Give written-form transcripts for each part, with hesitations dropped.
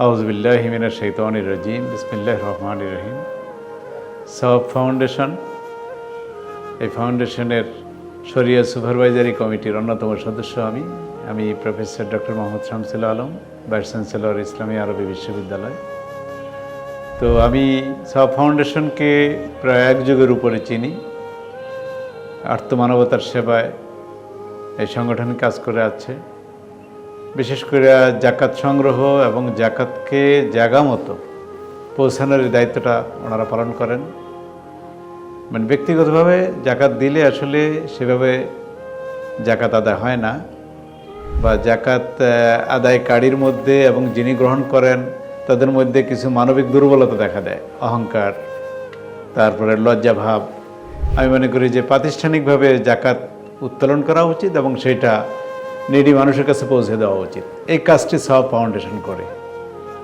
আউযুবিল্লাহি মিনাশ শাইতানির রাজিম বিসমিল্লাহির রহমানির রহিম। সওয়াব ফাউন্ডেশন, এই ফাউন্ডেশনের শরিয়া সুপারভাইজারি কমিটির অন্যতম সদস্য আমি professor doctor Mohammad Shamsul Alam, vice chancellor ইসলামী আরবি বিশ্ববিদ্যালয়। তো আমি সওয়াব ফাউন্ডেশনকে প্রায় এক যুগের উপরে চিনি। আর্তমানবতার সেবায় এই সংগঠন কাজ করে আছে। বিশেষ করে জাকাত সংগ্রহ এবং জাকাতকে জায়গা মতো পৌঁছানোর দায়িত্বটা ওনারা পালন করেন। মানে ব্যক্তিগতভাবে জাকাত দিলে আসলে সেভাবে জাকাত আদায় হয় না, বা জাকাত আদায়কারীর মধ্যে এবং যিনি গ্রহণ করেন তাদের মধ্যে কিছু মানবিক দুর্বলতা দেখা দেয়, অহংকার, তারপরে লজ্জাভাব। আমি মনে করি যে প্রাতিষ্ঠানিকভাবে জাকাত উত্তোলন করা উচিত এবং সেটা নিডি মানুষের কাছে পৌঁছে দেওয়া উচিত। এই কাজটি সওয়াব ফাউন্ডেশন করে।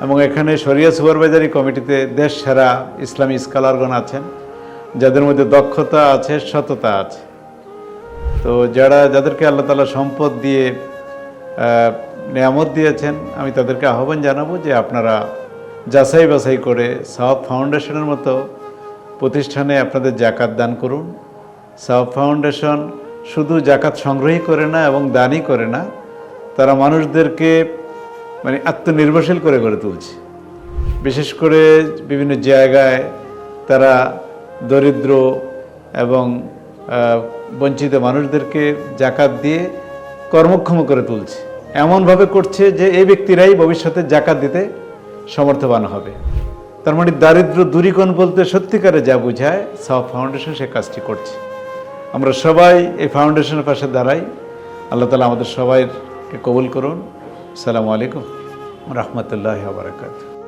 এবং এখানে শরিয়া সুপারভাইজারি কমিটিতে দেশ সেরা ইসলামী স্কলারগণ আছেন, যাদের মধ্যে দক্ষতা আছে, সততা আছে। তো যাদেরকে আল্লাহ তাআলা সম্পদ দিয়ে নেয়ামত দিয়েছেন, আমি তাদেরকে আহ্বান জানাবো যে আপনারা যাচাই বাছাই করে সওয়াব ফাউন্ডেশনের মতো প্রতিষ্ঠানে আপনাদের জাকাত দান করুন। সওয়াব ফাউন্ডেশন শুধু জাকাত সংগ্রহই করে না এবং দানই করে না, তারা মানুষদেরকে মানে আত্মনির্ভরশীল করে গড়ে তুলছে। বিশেষ করে বিভিন্ন জায়গায় তারা দরিদ্র এবং বঞ্চিত মানুষদেরকে জাকাত দিয়ে কর্মক্ষম করে তুলছে। এমনভাবে করছে যে এই ব্যক্তিরাই ভবিষ্যতে জাকাত দিতে সমর্থবান হবে। তার মানে দারিদ্র দূরীকরণ বলতে সত্যিকারে যা বোঝায়, সওয়াব ফাউন্ডেশন সে কাজটি করছে। আমরা সবাই এই ফাউন্ডেশনের পাশে দাঁড়াই। আল্লাহ তাআলা আমাদের সবাইকে কবুল করুন। আসসালামু আলাইকুম রাহমাতুল্লাহি ওয়া বারাকাতুহু।